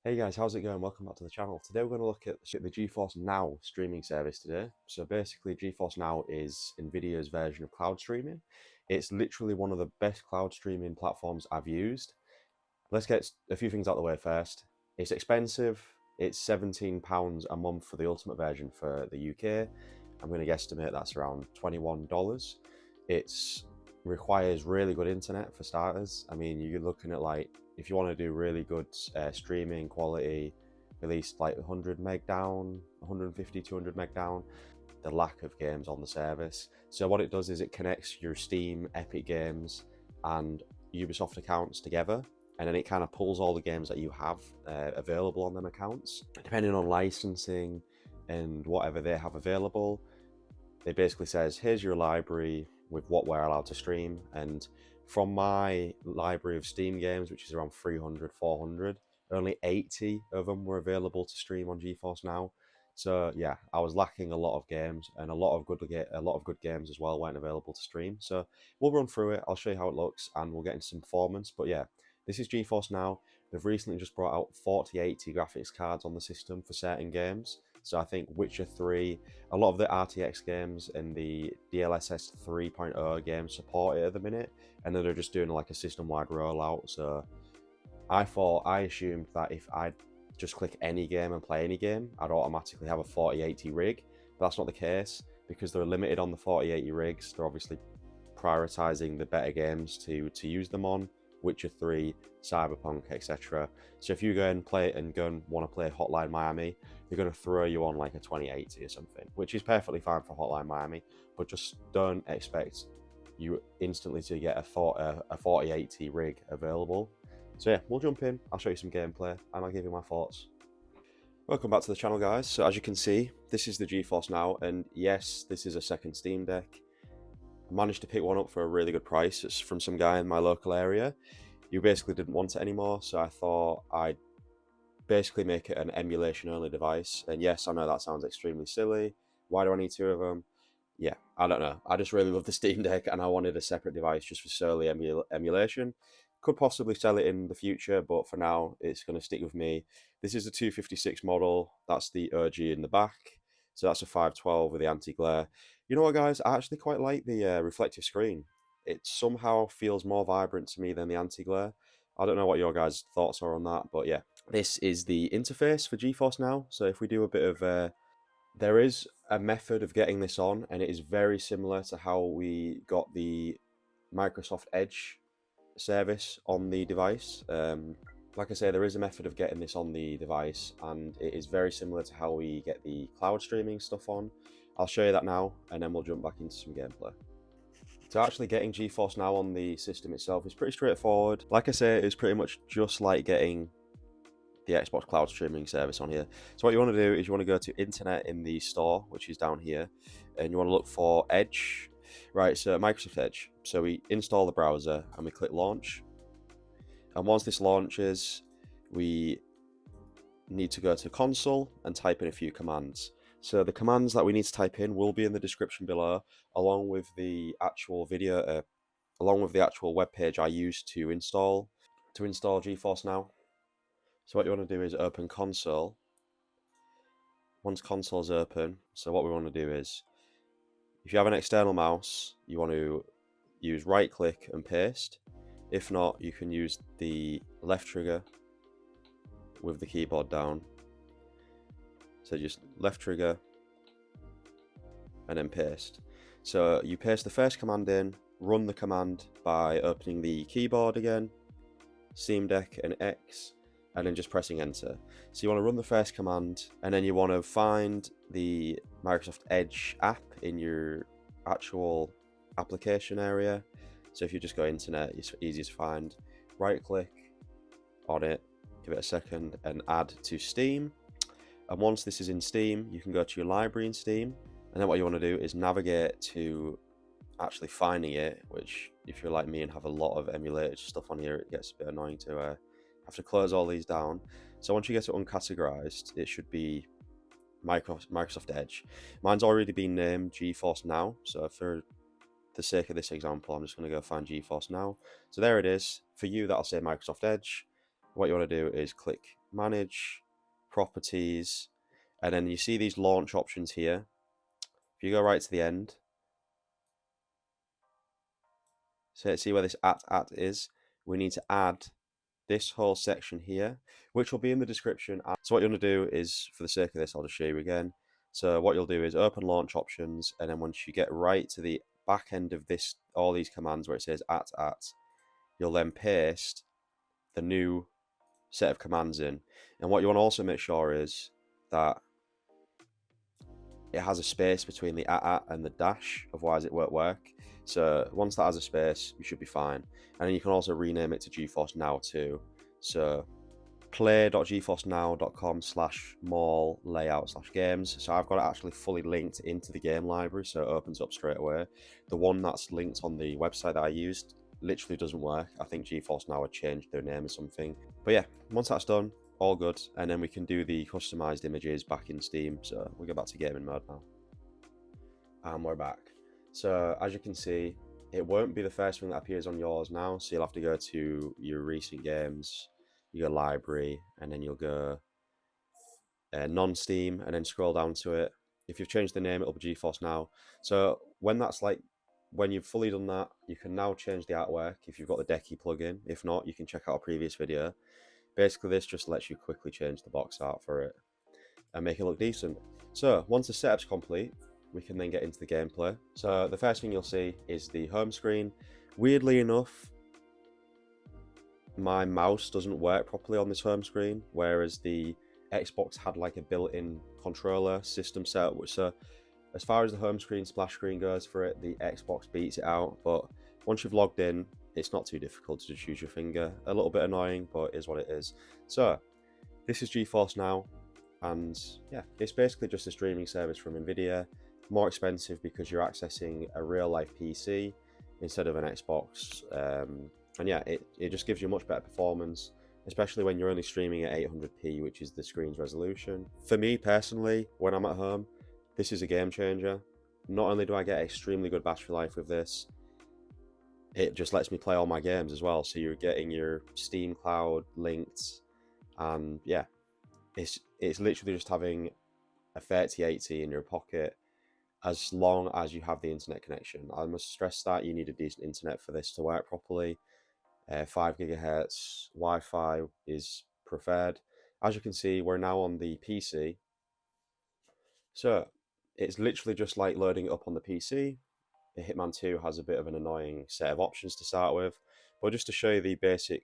Hey guys, how's it going? Welcome back to the channel. Today we're going to look at the Geforce Now streaming service today. So basically Geforce Now is Nvidia's version of cloud streaming. It's literally one of the best cloud streaming platforms I've used. Let's get a few things out of the way first. It's expensive. It's £17 a month for the ultimate version for the UK. I'm going to guesstimate that's around $21. It requires really good internet for starters. I mean, you're looking at like, if you want to do really good streaming quality, at least like 100 meg down, 150, 200 meg down, the lack of games on the service. So what it does is it connects your Steam, Epic Games, and Ubisoft accounts together, and then it kind of pulls all the games that you have available on them accounts. Depending on licensing and whatever they have available, it basically says, here's your library with what we're allowed to stream. And from my library of Steam games, which is around 300, 400, only 80 of them were available to stream on Geforce Now. So yeah, I was lacking a lot of games, and a lot of good games as well weren't available to stream. So we'll run through it. I'll show you how it looks, and we'll get into some performance. But yeah, this is Geforce Now. They've recently just brought out 4080 graphics cards on the system for certain games. So I think Witcher 3, a lot of the RTX games and the DLSS 3.0 games support it at the minute, and then they're just doing like a system-wide rollout. So I assumed that if I just click any game and play any game, I'd automatically have a 4080 rig, but that's not the case because they're limited on the 4080 rigs. They're obviously prioritizing the better games to use them on. Witcher 3, Cyberpunk, etc. So if you go and want to play Hotline Miami, they're going to throw you on like a 2080 or something, which is perfectly fine for Hotline Miami, but just don't expect you instantly to get a 4080 rig available. So yeah, we'll jump in, I'll show you some gameplay, and I'll give you my thoughts. Welcome back to the channel, guys. So as you can see, this is the Geforce Now, and yes, this is a second Steam Deck. I managed to pick one up for a really good price. It's from some guy in my local area. You basically didn't want it anymore, so I thought I'd basically make it an emulation only device. And yes, I know that sounds extremely silly. Why do I need two of them? Yeah, I don't know. I just really love the Steam Deck, and I wanted a separate device just for solely emulation. Could possibly sell it in the future, but for now, it's going to stick with me. This is a 256 model. That's the OG in the back. So that's a 512 with the anti-glare. You know what, guys? I actually quite like the reflective screen. It somehow feels more vibrant to me than the anti-glare. I don't know what your guys' thoughts are on that, but yeah. This is the interface for Geforce Now. So if we do a bit of... there is a method of getting this on, and it is very similar to how we got the Microsoft Edge service on the device. Like I say, there is a method of getting this on the device, and it is very similar to how we get the cloud streaming stuff on. I'll show you that now, and then we'll jump back into some gameplay. So actually getting Geforce Now on the system itself is pretty straightforward. Like I say, it's pretty much just like getting the Xbox cloud streaming service on here. So what you want to do is you want to go to internet in the store, which is down here, and you want to look for Edge. Right, so Microsoft Edge. So we install the browser and we click launch. And once this launches, we need to go to console and type in a few commands. So the commands that we need to type in will be in the description below, along with the actual web page I used to install Geforce Now. So what you want to do is open console. Once console's open, so what we want to do is, if you have an external mouse, you want to use right click and paste. If not, you can use the left trigger with the keyboard down. So just left trigger and then paste. So you paste the first command in, run the command by opening the keyboard again, Steam Deck and X, and then just pressing enter. So you want to run the first command, and then you want to find the Microsoft Edge app in your actual application area. So if you just go internet, it's easy to find. Right click on it, give it a second, and add to Steam. And once this is in Steam, you can go to your library in Steam, and then what you want to do is navigate to actually finding it, which if you're like me and have a lot of emulated stuff on here, it gets a bit annoying to have to close all these down. So once you get it uncategorized, it should be Microsoft Edge. Mine's already been named Geforce Now, so for the sake of this example, I'm just going to go find Geforce Now. So there it is. For you, that'll say Microsoft Edge. what you want to do is click Manage, Properties, and then you see these launch options here. If you go right to the end, so see where this at is, we need to add this whole section here, which will be in the description. So what you want to do is, for the sake of this, I'll just show you again. So what you'll do is open launch options, and then once you get right to the back end of this, all these commands where it says at, you'll then paste the new set of commands in. And what you want to also make sure is that it has a space between the at and the dash, otherwise it won't work. So once that has a space, you should be fine. And then you can also rename it to GeForce Now too. So play.geforcenow.com/mall layout/games. So I've got it actually fully linked into the game library, so it opens up straight away. The one that's linked on the website that I used literally doesn't work. I think GeForce Now had changed their name or something. But yeah, once that's done, all good, and then we can do the customized images back in Steam. So we'll go back to gaming mode now, and we're back. So as you can see, it won't be the first thing that appears on yours now, so you'll have to go to your recent games, you go library, and then you'll go non-Steam, and then scroll down to it. If you've changed the name, it'll be GeForce Now. So when you've fully done that, you can now change the artwork if you've got the Decky plugin. If not, you can check out a previous video. Basically, this just lets you quickly change the box art for it and make it look decent. So once the setup's complete, we can then get into the gameplay. So the first thing you'll see is the home screen. Weirdly enough, my mouse doesn't work properly on this home screen, whereas the Xbox had like a built-in controller system setup. So as far as the home screen splash screen goes for it, the Xbox beats it out. But once you've logged in, it's not too difficult to just use your finger. A little bit annoying, but it is what it is. So this is GeForce Now, and yeah, it's basically just a streaming service from Nvidia. More expensive because you're accessing a real-life PC instead of an Xbox. And yeah, it just gives you much better performance, especially when you're only streaming at 800p, which is the screen's resolution. For me personally, when I'm at home, this is a game changer. Not only do I get extremely good battery life with this, it just lets me play all my games as well. So you're getting your Steam cloud linked, and yeah, it's literally just having a 3080 in your pocket, as long as you have the internet connection. I must stress that you need a decent internet for this to work properly. 5 gigahertz Wi-Fi is preferred. As you can see, we're now on the PC. So it's literally just like loading it up on the PC. The Hitman 2 has a bit of an annoying set of options to start with, but just to show you the basic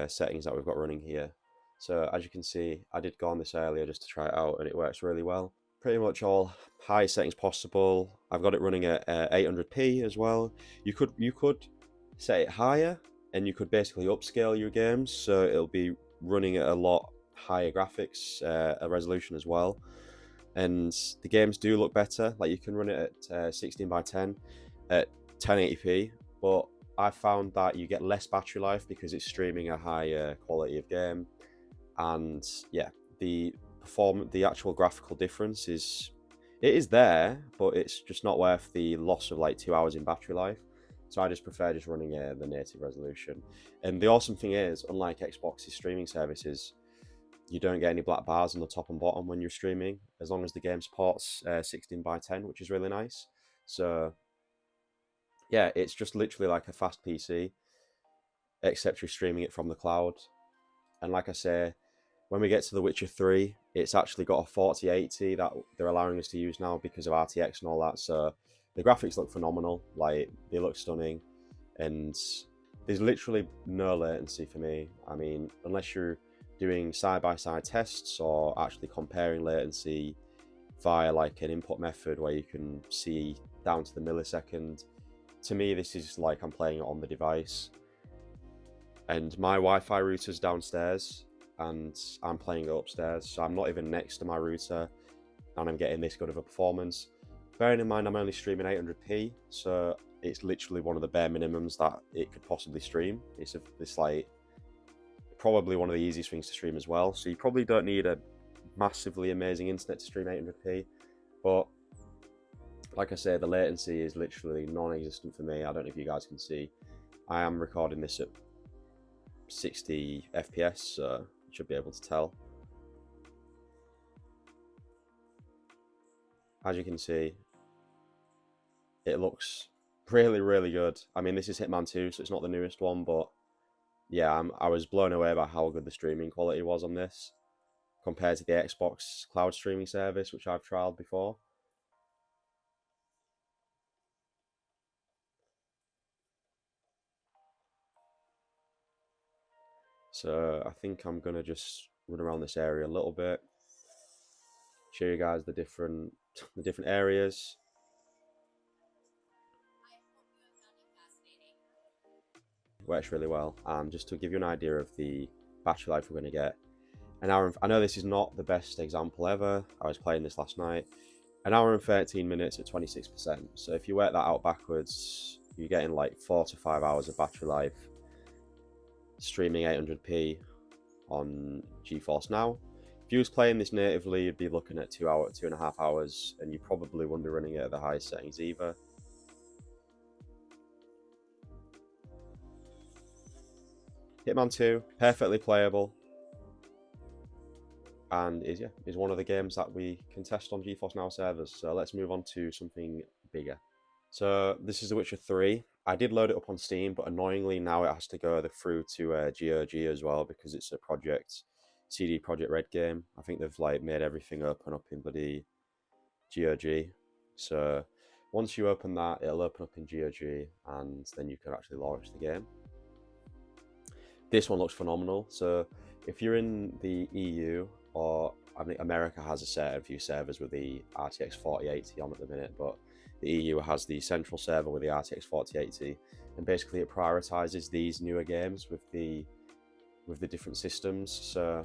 settings that we've got running here. So as you can see, I did go on this earlier just to try it out, and it works really well. Pretty much all high settings possible. I've got it running at 800p as well. You could set it higher, and you could basically upscale your games, so it'll be running at a lot higher graphics resolution as well. And the games do look better. Like you can run it at 16:10 at 1080p, but I found that you get less battery life because it's streaming a higher quality of game. And yeah, the actual graphical difference is there, but it's just not worth the loss of like 2 hours in battery life. So I just prefer just running the native resolution. And the awesome thing is, unlike Xbox's streaming services, you don't get any black bars on the top and bottom when you're streaming, as long as the game supports 16:10, which is really nice. So yeah, it's just literally like a fast PC, except you're streaming it from the cloud. And like I say, when we get to The Witcher 3, it's actually got a 4080 that they're allowing us to use now because of RTX and all that. So the graphics look phenomenal, like they look stunning, and there's literally no latency for me. I mean, unless you're doing side-by-side tests or actually comparing latency via like an input method where you can see down to the millisecond, to me this is like I'm playing it on the device. And my Wi-Fi router's downstairs and I'm playing it upstairs, so I'm not even next to my router and I'm getting this good of a performance. Bearing in mind I'm only streaming 800p, so it's literally one of the bare minimums that it could possibly stream. It's like probably one of the easiest things to stream as well, so you probably don't need a massively amazing internet to stream 800p, but like I say, the latency is literally non-existent for me. I don't know if you guys can see. I am recording this at 60 FPS, so you should be able to tell. As you can see, it looks really, really good. I mean, this is Hitman 2, so it's not the newest one, but yeah, I was blown away by how good the streaming quality was on this compared to the Xbox cloud streaming service, which I've trialed before. So I think I'm gonna just run around this area a little bit, show you guys the different areas. Works really well, and just to give you an idea of the battery life we're going to get, an hour. I know this is not the best example ever. I was playing this last night. An hour and 13 minutes at 26%. So if you work that out backwards, you're getting like 4 to 5 hours of battery life streaming 800p on Geforce Now. If you was playing this natively, you'd be looking at 2.5 hours, and you probably wouldn't be running it at the highest settings either. Hitman 2, perfectly playable, and is one of the games that we can test on Geforce Now servers. So let's move on to something bigger. So this is The Witcher 3. I did load it up on Steam, but annoyingly now it has to go through to GOG as well, because it's a CD Projekt Red game. I think they've like made everything open up in bloody GOG. So once you open that, it'll open up in GOG, and then you can actually launch the game. This one looks phenomenal. So if you're in the EU, or I mean, America has a certain few servers with the RTX 4080 on at the minute, but the EU has the central server with the RTX 4080, and basically it prioritizes these newer games with the different systems. So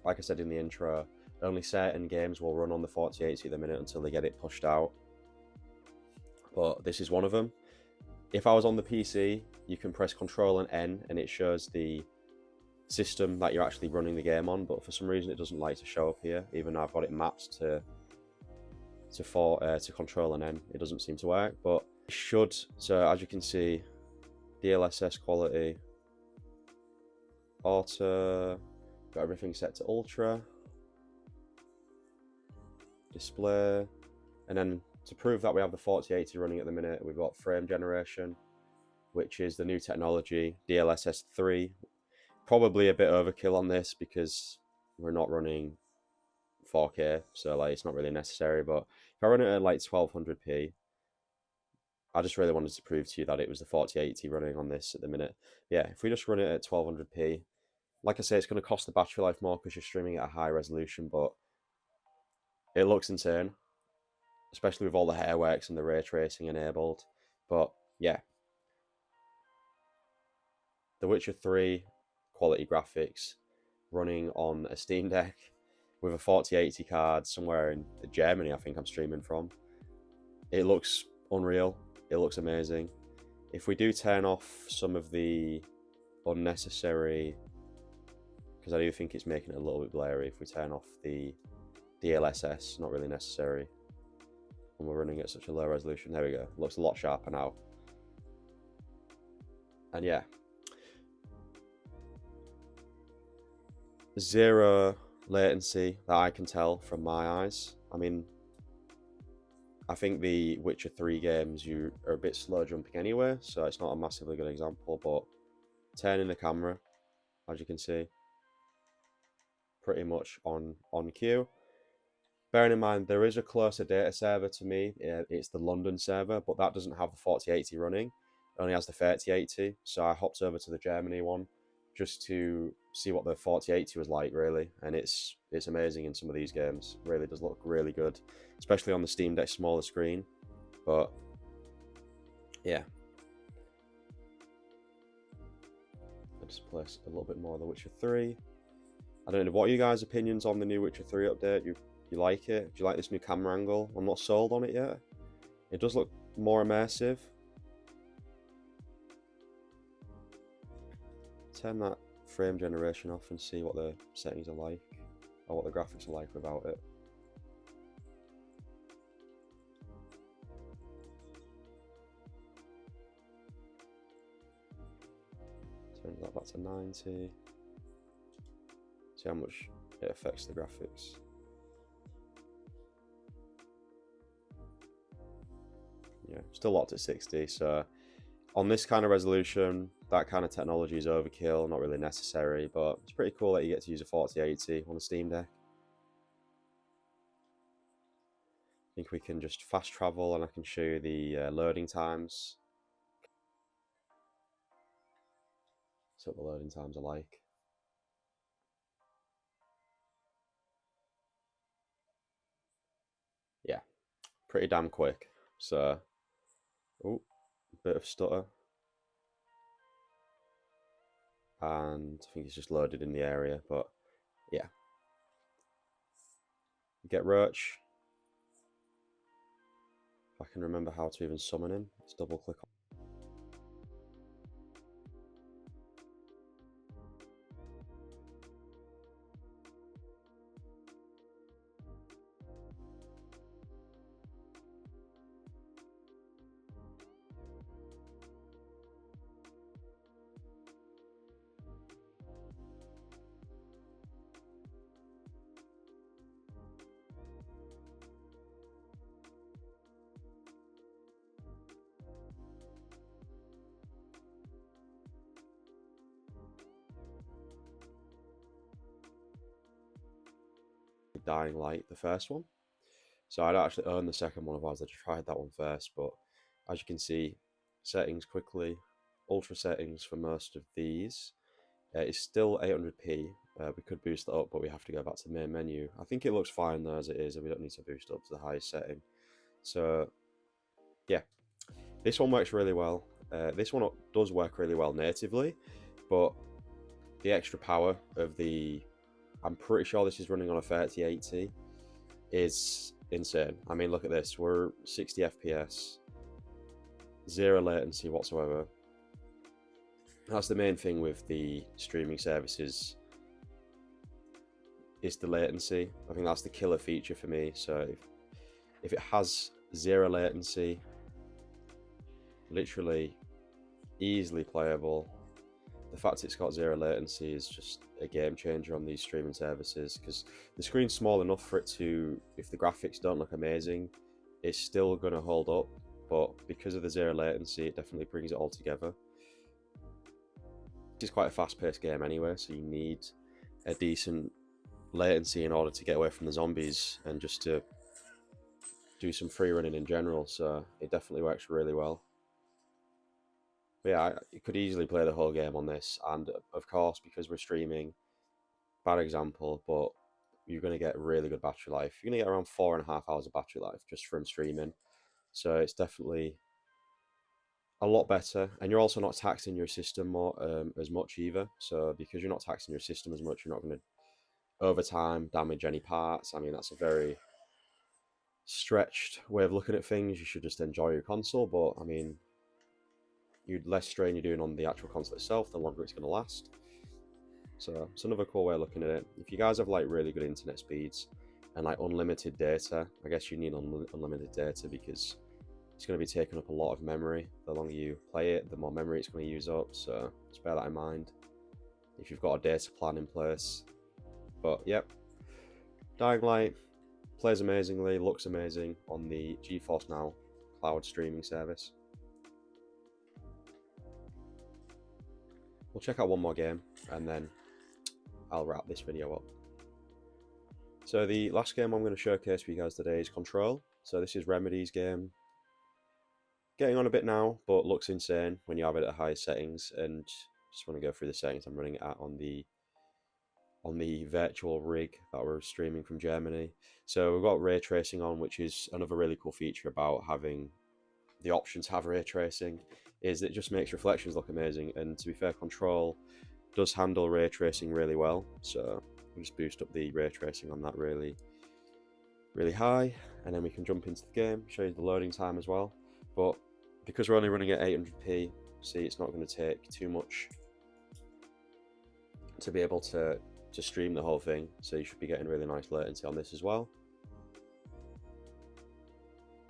like I said in the intro, only certain games will run on the 4080 at the minute until they get it pushed out. But this is one of them. If I was on the PC, you can press Ctrl and N and it shows the system that you're actually running the game on, but for some reason it doesn't like to show up here, even though I've got it mapped to Ctrl and N. It doesn't seem to work, but it should. So as you can see, DLSS quality, auto, got everything set to ultra, display, and then to prove that we have the 4080 running at the minute, we've got frame generation, which is the new technology, DLSS 3. Probably a bit overkill on this because we're not running 4K, so like it's not really necessary. But if I run it at like 1200p, I just really wanted to prove to you that it was the 4080 running on this at the minute. Yeah, if we just run it at 1200p, like I say, it's going to cost the battery life more because you're streaming at a high resolution, but it looks insane, especially with all the hairworks and the ray tracing enabled. But yeah, The Witcher 3 quality graphics running on a Steam Deck with a 4080 card somewhere in Germany, I think I'm streaming from. It looks unreal. It looks amazing. If we do turn off some of the unnecessary, because I do think it's making it a little bit blurry, if we turn off the DLSS, not really necessary, and we're running at such a low resolution, there we go. Looks a lot sharper now. And yeah, zero latency that I can tell from my eyes. I mean, I think the Witcher 3 games, you are a bit slow jumping anyway, so it's not a massively good example, but turning the camera, as you can see, pretty much on cue. Bearing in mind, there is a closer data server to me. It's the London server, but that doesn't have the 4080 running. It only has the 3080, so I hopped over to the Germany one just to see what the 4080 was like, really. And it's amazing in some of these games. It really does look really good, especially on the Steam Deck smaller screen. But yeah, I'll just place a little bit more of The Witcher 3. I don't know, what are you guys' opinions on the new Witcher 3 update? You like it? Do you like this new camera angle? I'm not sold on it yet. It does look more immersive. Turn that frame generation off and see what the settings are like, or what the graphics are like without it. Bring that back to 90. See how much it affects the graphics. Yeah, still locked at 60. So on this kind of resolution, that kind of technology is overkill, not really necessary, but it's pretty cool that you get to use a 4080 on a Steam Deck. I think we can just fast travel and I can show you the loading times. So what the loading times are like. Yeah, pretty damn quick. So, oh, bit of stutter. And I think it's just loaded in the area, but yeah. Get Roach. If I can remember how to even summon him, let's double click on. Dying Light, the first one. So I don't actually own the second one, otherwise I tried that one first. But as you can see, settings quickly, ultra settings for most of these. It's still 800p. We could boost that up, but we have to go back to the main menu. I think it looks fine though as it is, and we don't need to boost up to the highest setting. So yeah, this one works really well. This one does work really well natively, but the extra power of the, I'm pretty sure this is running on a 3080, is insane. I mean, look at this. We're 60 FPS, zero latency whatsoever. That's the main thing with the streaming services, is the latency. I think that's the killer feature for me. So if it has zero latency, literally easily playable. The fact it's got zero latency is just a game changer on these streaming services, because the screen's small enough for it to, if the graphics don't look amazing, it's still going to hold up, but because of the zero latency, it definitely brings it all together. It's quite a fast-paced game anyway, so you need a decent latency in order to get away from the zombies and just to do some free running in general, so it definitely works really well. But yeah, you could easily play the whole game on this, and of course, because we're streaming, bad example, but you're going to get really good battery life. You're going to get around 4.5 hours of battery life just from streaming, so it's definitely a lot better. And you're also not taxing your system as much either, so because you're not taxing your system as much, you're not going to over time damage any parts. I mean, that's a very stretched way of looking at things. You should just enjoy your console, but I mean, the less strain you're doing on the actual console itself, the longer it's going to last. So it's another cool way of looking at it. If you guys have like really good internet speeds and like unlimited data, I guess you need unlimited data, because it's going to be taking up a lot of memory. The longer you play it, the more memory it's going to use up, so just bear that in mind if you've got a data plan in place. But yep, Dying Light plays amazingly, looks amazing on the Geforce Now cloud streaming service. We'll check out one more game and then I'll wrap this video up. So the last game I'm going to showcase for you guys today is Control. So this is Remedy's game. Getting on a bit now, but looks insane when you have it at high settings. And just want to go through the settings I'm running it at on the virtual rig that we're streaming from Germany. So we've got ray tracing on, which is another really cool feature about having the option to have ray tracing, is it just makes reflections look amazing. And to be fair, Control does handle ray tracing really well, so we'll just boost up the ray tracing on that really high, and then we can jump into the game, show you the loading time as well. But because we're only running at 800p, see, it's not going to take too much to be able to stream the whole thing, so you should be getting really nice latency on this as well.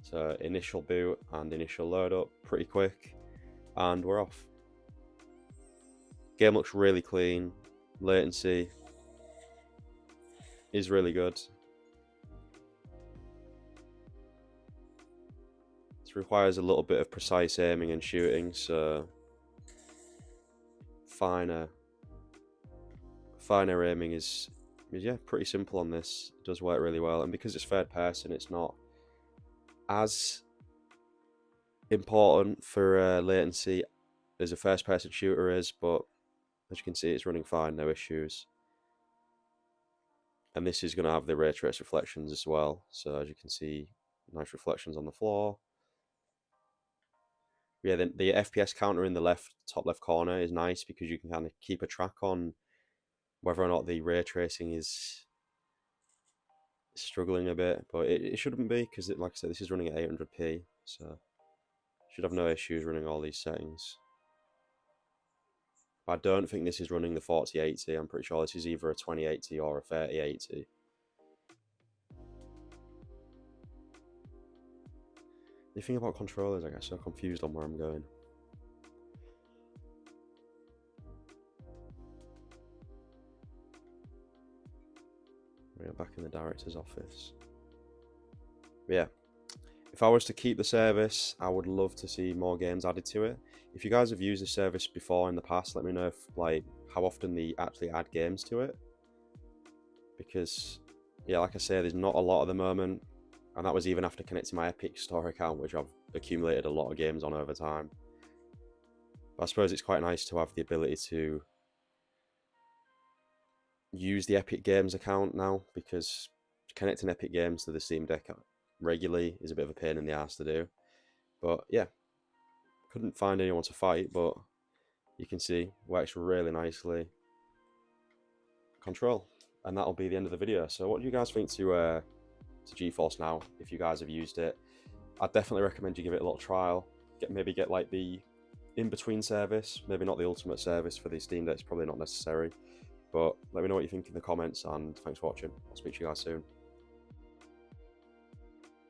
So initial boot and initial load up pretty quick, and we're off. Game looks really clean. Latency is really good. This requires a little bit of precise aiming and shooting, so finer aiming is yeah, pretty simple on this. It does work really well, and because it's third person, it's not as important for latency as a first person shooter is, but as you can see, it's running fine, no issues. And this is going to have the ray trace reflections as well, so as you can see, nice reflections on the floor. Yeah, the FPS counter in the top left corner is nice because you can kind of keep a track on whether or not the ray tracing is struggling a bit, but it shouldn't be, because like I said, this is running at 800p, so should have no issues running all these settings. But I don't think this is running the 4080. I'm pretty sure this is either a 2080 or a 3080. The thing about controllers, I get so confused on where I'm going. We're back in the director's office. But yeah, if I was to keep the service, I would love to see more games added to it. If you guys have used the service before in the past, let me know if, like, how often they actually add games to it. Because yeah, like I say, there's not a lot at the moment, and that was even after connecting my Epic Store account, which I've accumulated a lot of games on over time. But I suppose it's quite nice to have the ability to use the Epic Games account now, because connecting Epic Games to the Steam Deck regularly is a bit of a pain in the ass to do. But yeah, couldn't find anyone to fight, but you can see works really nicely. Control, and that'll be the end of the video. So what do you guys think to Geforce Now, if you guys have used it? I'd definitely recommend you give it a little trial. Maybe get like the in-between service, maybe not the ultimate service for the Steam Deck, it's probably not necessary. But let me know what you think in the comments, and thanks for watching. I'll speak to you guys soon.